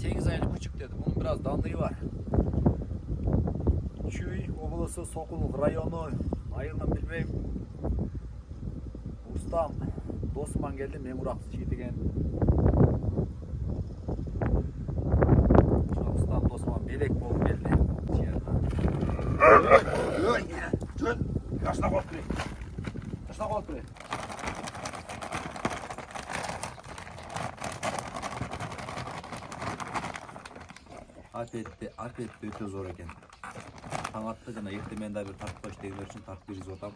8 aylık küçük dedi. Bunun biraz danlığı var. Çuy oblası Sokuluk rayonu ayından bilmeyim. Ustam Osman geldi memur aksız yedigen. Ustam Osman belek bol geldi. Dön. Yaşına koy buraya. Yaşına koy buraya. Alp etti öte zor eken. Taң atты жана эртең менен да бир тартып коюш дегендер үчүн тартып киргизип атам.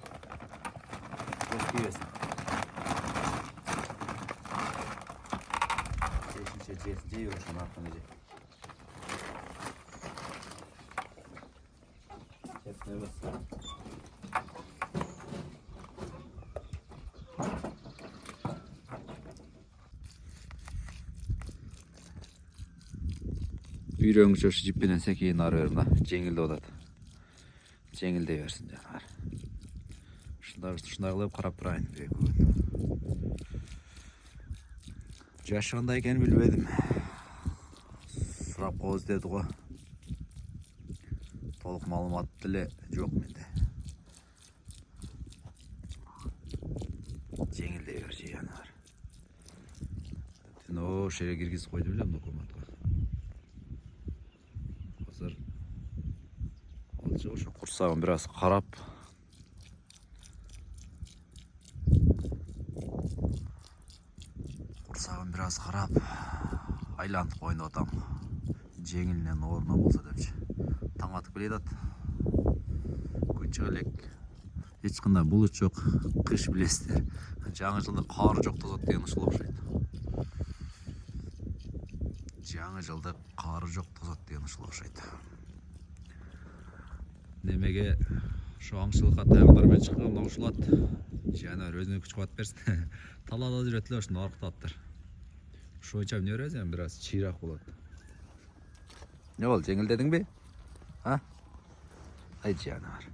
Көз тийбесин. Жей ошону арканы же. Үйрөнгүч ошу жип менен секейин ары берим да. Жеңилдеп атат. Жеңилдей берсин жанагар. Ушундай кылып карап турайын. Жашы кандай экенин билбедим. Сурап коебуз деди го. Толук маалымат деле жок менде. Жеңилдей берчи жанагар. Ошо жерге киргизип койду белем документке. Азыр ошо курсагын бир аз карап айлантып коюн деп атам. Жеңилинен орунан болсо депчи. Таң атып келе жатат. Күн чыга элек. Эч кандай булут жок. Кыш билесиздер. Жаңы жылда кар жок тозот деген ушул окшойт. Жаңы жылда кар жок тозот деген ушул окшойт. Немеге ошо аңчылыкка таягындар менен чыкканда ушулат. Жанар өзүнө күч кубат берсин. Талаада жүрөт эле ошону арктаптыр. Ошойча эмне бересиң? Бир аз чыйрак болот. Не болду, жеңилдедиңби? А? Ай жанар.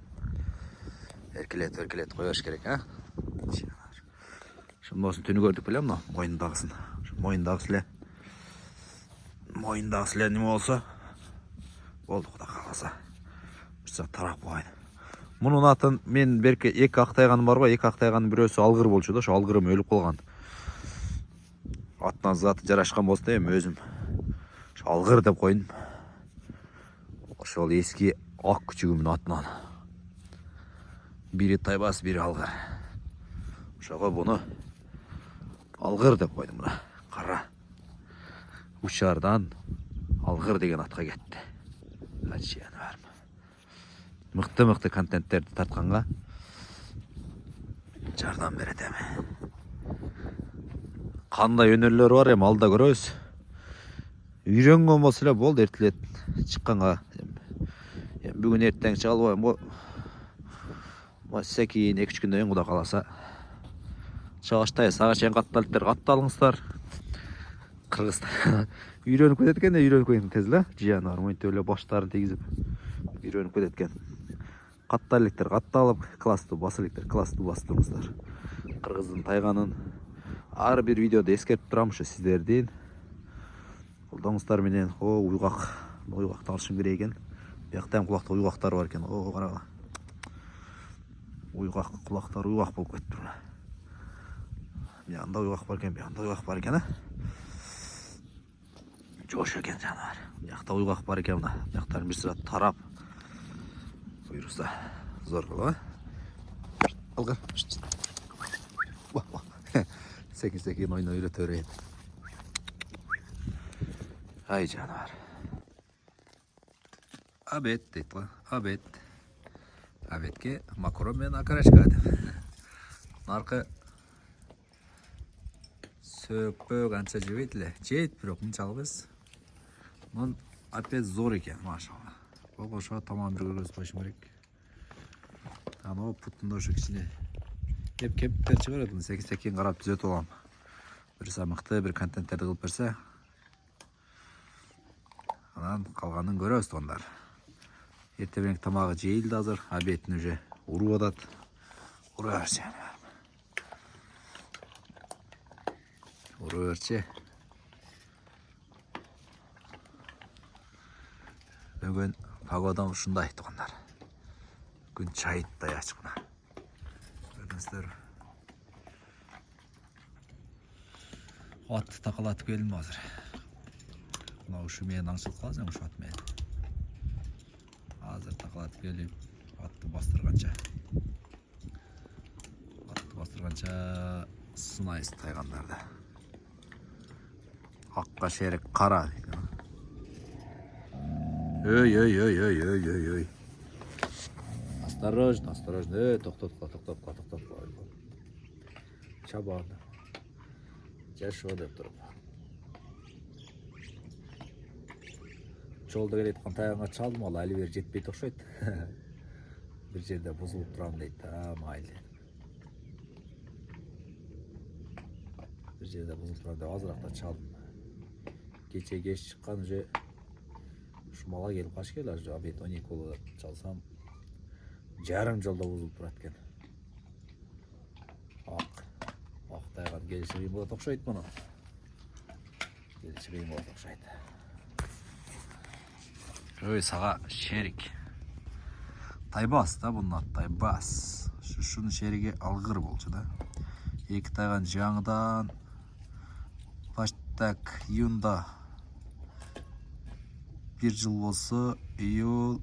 Эркелет кое бериш керек, а? Жанар. Ошондосын түнү көрдүк белем, мына моюндагысын. Моюндагысы эле неме болсо болду, Кудай кааласа. Бирса тарап коеюн. Мунун атын мен берке 2 актайганым бар го, 2 актайганын бирөөсү алгыр болчу да, ошо алгырым өлүп калган. Атынан заты жарашкан болсо да эми өзүм ошо алгыр деп койдум. Ошол эски ак күчүгүмдүн атынан. Бири тайбас, бири алгыр. Ошого буну алгыр деп койдум мына. Кара. Учардан алгыр деген атка кетти. Ачыяны барм. Мыкты контенттерди тартканга жардам берет эми. Кандай өнөрлөр бар эми алда көрөбүз. Үйрөнгөн болсо эле болду, эртелет чыкканга. Эми бүгүн эртең чыга албайм го. Секейин 2-3 күндөн кийин Кудай кааласа чыга баштайбыз. Сага чейин катталыптыр, катталыңыздар. Кыргызстан үйрөнүп кетет экен, тез эле. Жанар монтип эле баштарын тийгизип үйрөнүп кетет экен. Катталыктыр, катталып, класстуу басыңыздар. Кыргыздын тайганын ар бир видеодо эскертип турам ушу сиздердин колдооңуздар менен. Уйгакты алышым керек экен. Биякта эми кулакта уйгактар бар экен. Карагыла. Уйгак кулактар уйгак болуп кетти. Бияында уйгак бар экен, бияында уйгак бар экен, а? Жош экен жанар. Биякта уйгак бар экен мына. Бияктарын бир сыра тарап буйруса зор болот, а? Алгыр. Секин ойно үйрөтө берейин. Ай жанар. Обед дейт го. Обедке макарон менен окорочка деп. Наркы сөкпөк анча жебейт эле. Жейт, бирок мынчалык эмес. Мун опять зор экен, машалла. Ошо тамам бир көргөзүп коюшум керек. Анау путунда ошо кичине кептер чыгарат, секин карап түзөтүп алам. Бир самыкты бир контенттерди кылып берсе, анан калганын көрөбүз тондар. Эртең тамагы жейилди азыр, обедин уже уруп атат. Уруп берчи. Бүгін погодам ушундай туғандар. Күн чайыттай ачык мына. Көрдүңүздөр. Атты такалатып келдим азыр. Мына ушу менен аңчылык кыласың ушу ат менен. Азыр такалатып келип, атты бастырганча. Сынайыз тайғандарды. Аққа шерік қара дейді. Ой. Осторожно. Тоқтат. Чабан. Жашо деп тұрып. Жолда келеткен тайғанға чалдым, ал әлі бері жетпей тоқшайды. Бір жерде бұзылып тұрам дейді. Майлы. Bir жерде бұзылып тұрам деп азырақта чалдым. Кече кеш шыққан уже шумала келіп қаш келі. Обед 12 болы чалсам жарым жолда бұзылып тұрат екен. Ақ тайған келіші қиын болады оқшайды мұны. Ой, саға шерик. Тайбас да бұның аты, тайбас. Шушының шериге алғыр болчу да. Екі тайған жаңыдан баштак июнда bir жыл болсы, июл,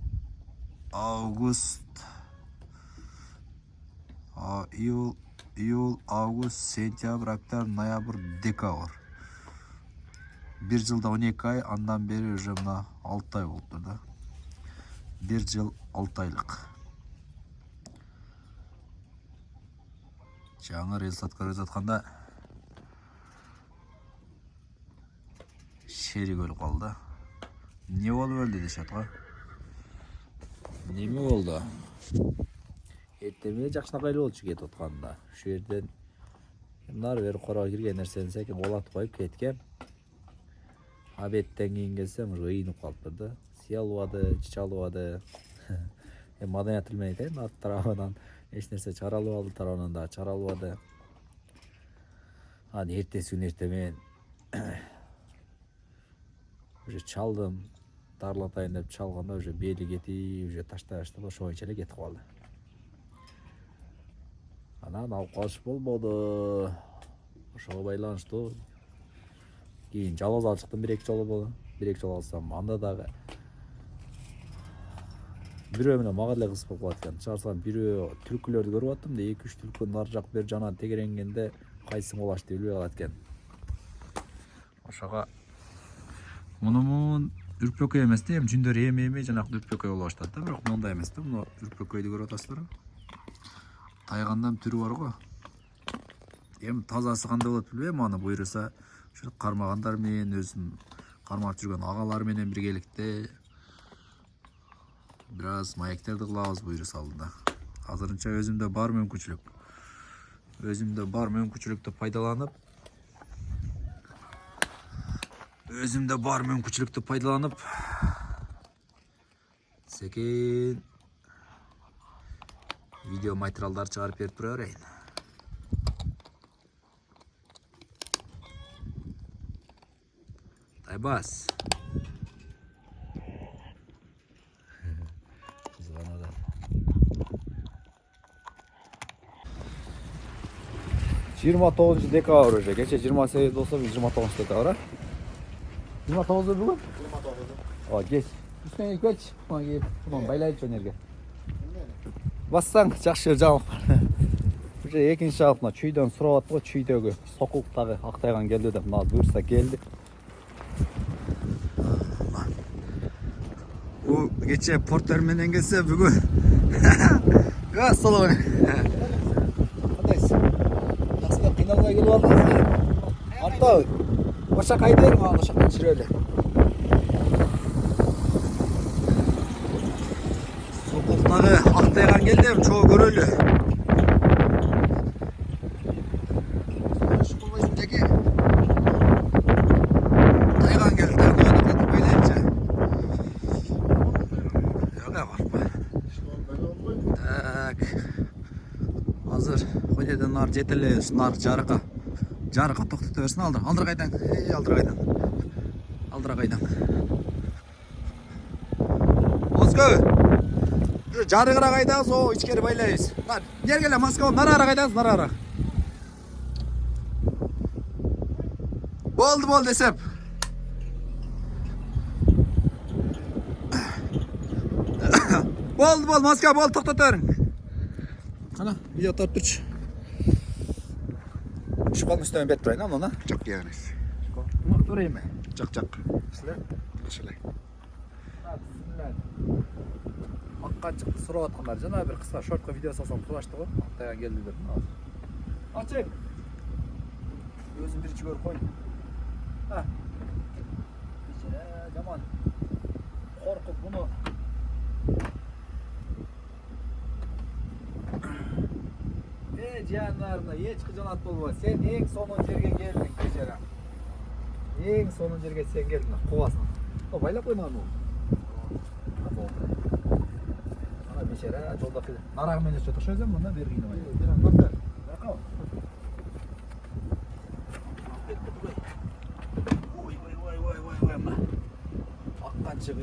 август, сентябрь, октябрь, ноябрь, декабрь. Bir жылда 12 ай, андан бері уже мына 6 ай болды да. Bir жыл 6 айлық. Жаңы релсатқа өтатқанда шерик өліп қалды. Не болып өлді дешет ғой? Неме болды? Ертеме жақшынақайлы болчу кетіп отқанда. Шу жерден нар бері қораға кірген нәрсені сәкен олатып қойып кеткен. Обедтен кейін келсем жиынып қалып тұрды. Сиялуады, чичалуады. Маданият тілмен айтайын, ат тарабынан еш нәрсе чаралып алды, тарабынан да чаралуады. Ертесі күн ертемен уже чалдым, тарлатайын деп чалғанда уже бели кетіп, уже таштай аштып, шойынша эле кетіп қалды. Анан алып қалыш болбоду. Ошого байланыштуу. Кейін жалоз алып чыктым, 1-2 жолу болду. 1-2 жол алсам, анда дагы бирөө менен мага эле кыз болуп калат экен. Чарсам бирөө түлкүлөрдү көрүп аттым да, 2-3 түлкү нар жак бер жанан тегеренгенде кайсың болаш деп билбей калат экен. Ошого мунун үрпөкөй эмес да, эми жүндөр эми жанакы үрпөкөй боло баштады да, бирок мондай эмес да. Муну үрпөкөйдү көрүп атасыздар. Тайгандан түрү бар го. Эми тазасы кандай болот билбейм, аны буйруса ушул кармагандар менен өзүн кармап жүргөн агалар менен биргеликте бир аз маектерди кылабыз буйруса алдында. Азырынча өзүмдө бар мүмкүнчүлүктү пайдаланып, секен видео материалдар чыгарып берип тура берейин. Тайбас. Кызганады. Декабрь уже. Кече 28 болсо, 29 декабрь. 29 бүгүн? 29. Кеч. Үстүнө кеч. Мына байлайт жөнөргө. Бассаң жакшы жамык. Уже экинчи жабык мына чүйдөн сурап атты го, чүйдөгү сокулуктагы актайган келди деп мына буйрса келди. Bu geçe portörmenden gelse bugün. Assalamu alaikum. Qandaysiz? Yaxshilab qiynalmay kelib oldingizmi? Hatto o'sha qaydang, mana o'sha chireli. Soqoqdagi aqtaygan keldi, çoğu görölü. Taygan geldi, böylece. Hazır. Koyeden nar jeteli, nar jarıqa. Jarıqa to'xtatib bersin, aldır qaydan. Aldır qaydan. жарыгыраак айдаңыз, о ичкери байлайбыз. Жерге эле маска болуп, нарыгыраак айдаңыз, нарыгыраак. Болду эсеп. Болду, маска болду, токтото бериң. Ana, video tartıp durç. Şu kalın üstüne bet durayın ama ona. Çok yani. Mak durayım mı? Çok. Sizler? Şöyle. Makka çıktı, soru atkanlar. Cana bir kısa shortka video salsam tulaştı o. Aktayan geldi dedim. Açık. Özün bir içi gör koyun. Ha. İçine Cemal. Korkup bunu Cihanlarına hiç kıcanat bulma. Sen en sonun yerge geldin gecere. En sonun yerge sen geldin. Kovasın. O bayla koyma mı? Ana bir şere çoldaki. Narak meni çötük şöyle bundan vergini var. Biraz bakar. Bakar. Oy. Akkan çıkı.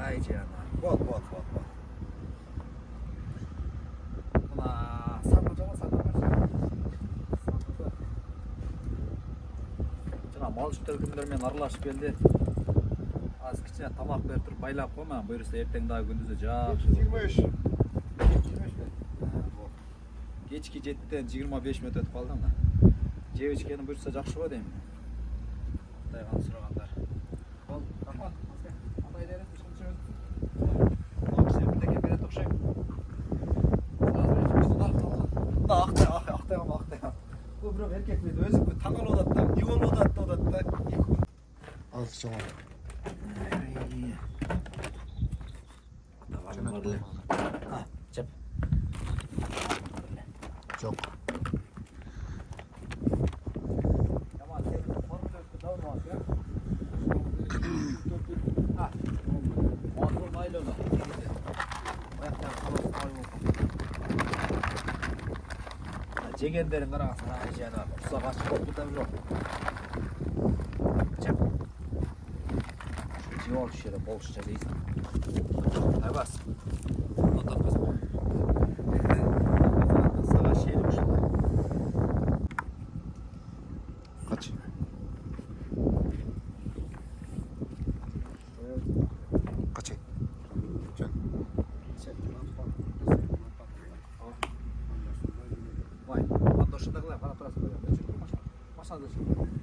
Ay Cihanlar. Bol. Mal sütörgünlerмен aralashıp geldi. Az kichine tamak berip turup baylap koyman. Buyursa erteң daha gündüzü jakşı. 25. Kechki 7'den 25 minut ötüp kaldım da. Jep içkeni buyursa jakşı bo deyim. Taygan suraganlar. Bol, rahmat. Андай дерес ишин чөз. Бак сен бирдеке берет окшойм. Актайгам. Bu bırak erkek miydi? Özü bu tangal odatta, yol odatta. Az çok. Ha, çep. Çok. Tamam, sen formu döktü, davul muhabbet ya. Ha, muhabbet naylonu. Ayaktan kalıp kalıp. Cegenlerin karasına ayacağına usta kaçıp oldu da yok. Çek. Şu civar şişede bol şişe değilsin. Hay bas. Otur kızım. Sağa şeyli bir şeyler. Kaç? Kaç? Can. Vay, ben de şurada kadar para parası koyuyorum. Masada